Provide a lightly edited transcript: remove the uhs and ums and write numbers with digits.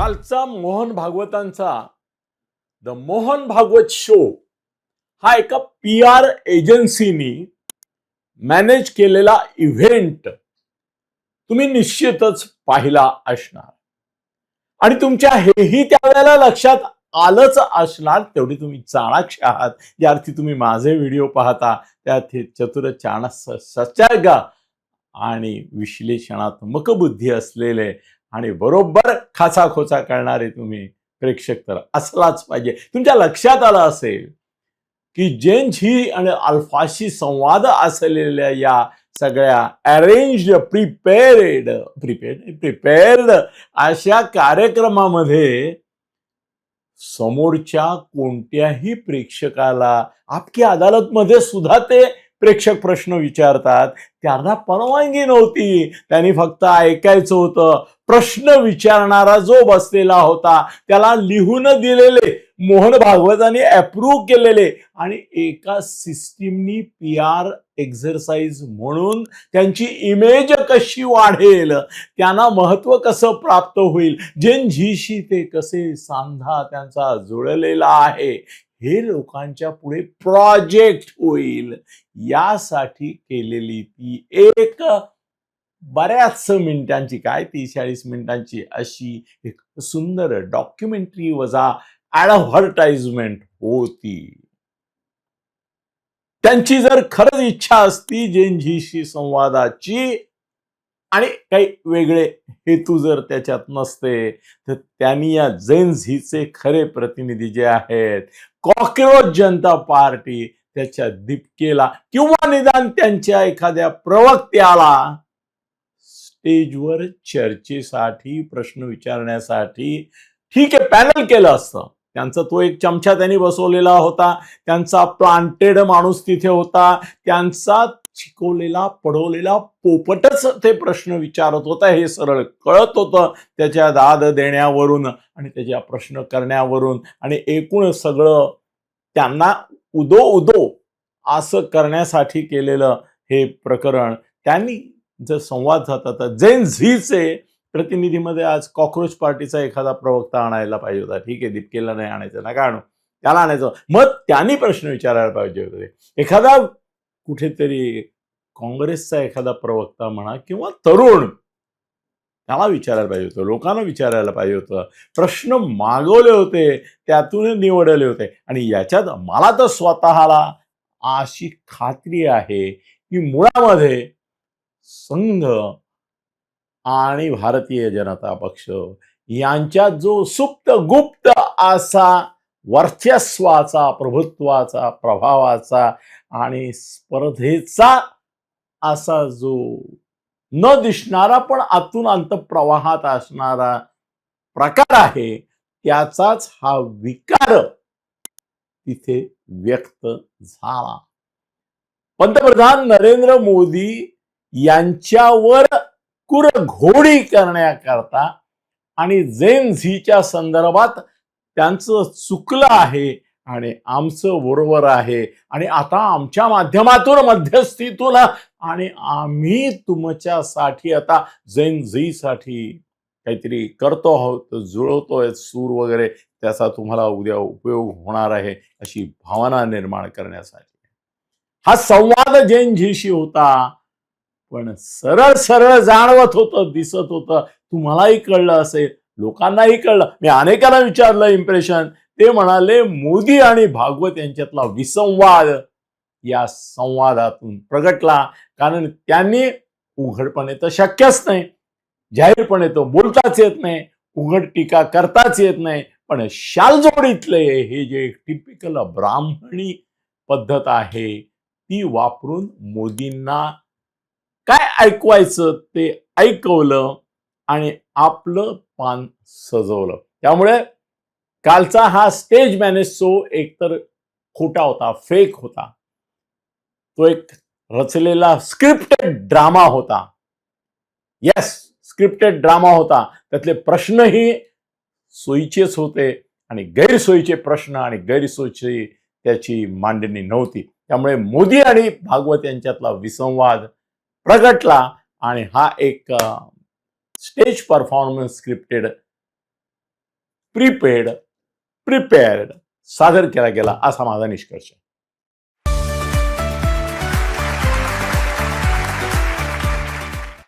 कालचा Mohan भागवतांचा the Mohan Bhagwat show हा एका PR एजन्सीनी मॅनेज केलेला इव्हेंट तुम्ही निश्चितच पाहिला असणार आणि तुमच्या हेही त्यावेळेला लक्षात आलंच असणार. तेवढी तुम्ही चाणाक्ष आहात ज्या अर्थी तुम्ही माझे व्हिडिओ पाहता त्यात हे चतुर चाणस सचर्ग आणि विश्लेषणात्मक बुद्धी असलेले आणि बरोबर खाचाखोचा करणारे तुम्ही प्रेक्षक तर असलाच पाहिजे. तुमच्या लक्षात आलं असेल की जेन झी आणि अल्फाशी संवाद असलेल्या या सगळ्या अरेंज्ड प्रिपेअर्ड अशा कार्यक्रमामध्ये समोरच्या कोणत्याही प्रेक्षकाला आपकी अदालतमध्ये सुद्धा ते प्रेक्षक प्रश्न विचारतात त्यांना परवानगी नव्हती. त्यांनी फक्त ऐकायचं होतं. प्रश्न विचारणारा जो बसलेला होता त्याला लिहून दिलेले मोहन भागवतांनी अप्रूव्ह केलेले आणि एका सिस्टीमनी PR एक्झरसाइज म्हणून त्यांची इमेज कशी वाढेल, त्यांना महत्व कसं प्राप्त होईल, जेन झीशी ते कसे सांधा त्यांचा जुळलेला आहे हे लोकांच्या पुढे प्रोजेक्ट होईल यासाठी केलेली ती एक बऱ्याच मिनिटांची काय 30-40 मिनिटांची अशी एक सुंदर डॉक्युमेंटरी वजा ॲडव्हर्टाइजमेंट होती. त्यांची जर खरंच इच्छा असती जेन झीशी संवादाची आणि काही वेगळे हेतू जर त्याच्यात नसते तर त्यांनी या जेन झीचे खरे प्रतिनिधी जे आहेत कॉकरोच जनता पार्टी त्याच्या दीपकेला किंवा निदान त्यांच्या एखाद्या प्रवक्त्याला स्टेजवर चर्चेसाठी प्रश्न विचारण्यासाठी ठीक आहे पॅनल केलं असतं. त्यांचा तो एक चमचा त्यांनी बसवलेला होता, त्यांचा प्लांटेड माणूस तिथे होता, त्यांचा शिकवलेला पडवलेला पोपटच ते प्रश्न विचारत होता हे सरळ कळत होतं त्याच्या दाद देण्यावरून आणि त्याच्या प्रश्न करण्यावरून आणि एकूण सगळं त्यांना उदो असं करण्यासाठी केलेलं हे प्रकरण. त्यांनी जर संवाद साधला तर जेन झीचे प्रतिनिधीमध्ये आज कॉकरोच पार्टीचा एखादा प्रवक्ता आणायला पाहिजे होता. ठीक आहे दीपकेला नाही आणायचं नका आणू, त्याला आणायचं. मग त्यांनी प्रश्न विचारायला पाहिजे होते. एखादा कुठेतरी काँग्रेसचा एखादा प्रवक्ता म्हणा किंवा तरुण त्याला विचारायला पाहिजे होतं, लोकांना विचारायला पाहिजे होतं. प्रश्न मागवले होते त्यातून निवडले होते आणि याच्यात मला तर स्वतःला अशी खात्री आहे की मुळामध्ये संघ आणि भारतीय जनता पक्ष यांच्यात जो सुप्त गुप्त असा वर्चस्वाचा प्रभुत्वाचा प्रभावाचा आणि स्पर्धेचा असा जो न दिसणारा पण आतून अंतःप्रवाहात असणारा प्रकार आहे त्याचाच हा विकार तिथे व्यक्त झाला. पंतप्रधान नरेंद्र मोदी यांच्यावर कुरघोडी करण्याकरता आणि जेन झीच्या संदर्भात त्यांचं चुकलं आहे आणि आमचं बरोबर आहे आणि आता आमच्या माध्यमातून मध्यस्थीतून आणि आम्ही तुमच्यासाठी आता जेन झीसाठी काहीतरी करतो आहोत, जुळवतोय सूर वगैरे, त्याचा तुम्हाला उद्या उपयोग होणार आहे अशी भावना निर्माण करण्यासाठी हा संवाद जेन झीशी होता. पण सरळ सरळ जाणवत होतं, दिसत होतं, तुम्हालाही कळलं असेल, लोकांनाही कळलं. मी अनेकांना विचारलं इम्प्रेशन, ते म्हणाले मोदी आणि भागवत यांच्यातला विसंवाद या संवादातून प्रगटला. कारण त्यांनी उघडपणे तर शक्यच नाही, जाहीरपणे तो बोलताच येत नाही, उघड टीका करताच येत नाही, पण शालजोडीतले हे जे टिपिकल ब्राह्मणी पद्धत आहे ती वापरून मोदींना काय ऐकवायचं ते ऐकवलं आणि आपलं पान सजवलं. त्यामुळे कालचा हा स्टेज मॅनेज शो एकतर खोटा होता, फेक होता. तो एक रचलेला स्क्रिप्टेड ड्रामा होता. येस, स्क्रिप्टेड ड्रामा होता. त्यातले प्रश्नही सोयीचेच होते आणि गैरसोयीचे प्रश्न आणि गैरसोयीची त्याची मांडणी नव्हती. त्यामुळे मोदी आणि भागवत यांच्यातला विसंवाद प्रगटला आणि हा एक stage performance scripted prepaid, prepared सादर केला गेला असा माझा निष्कर्ष.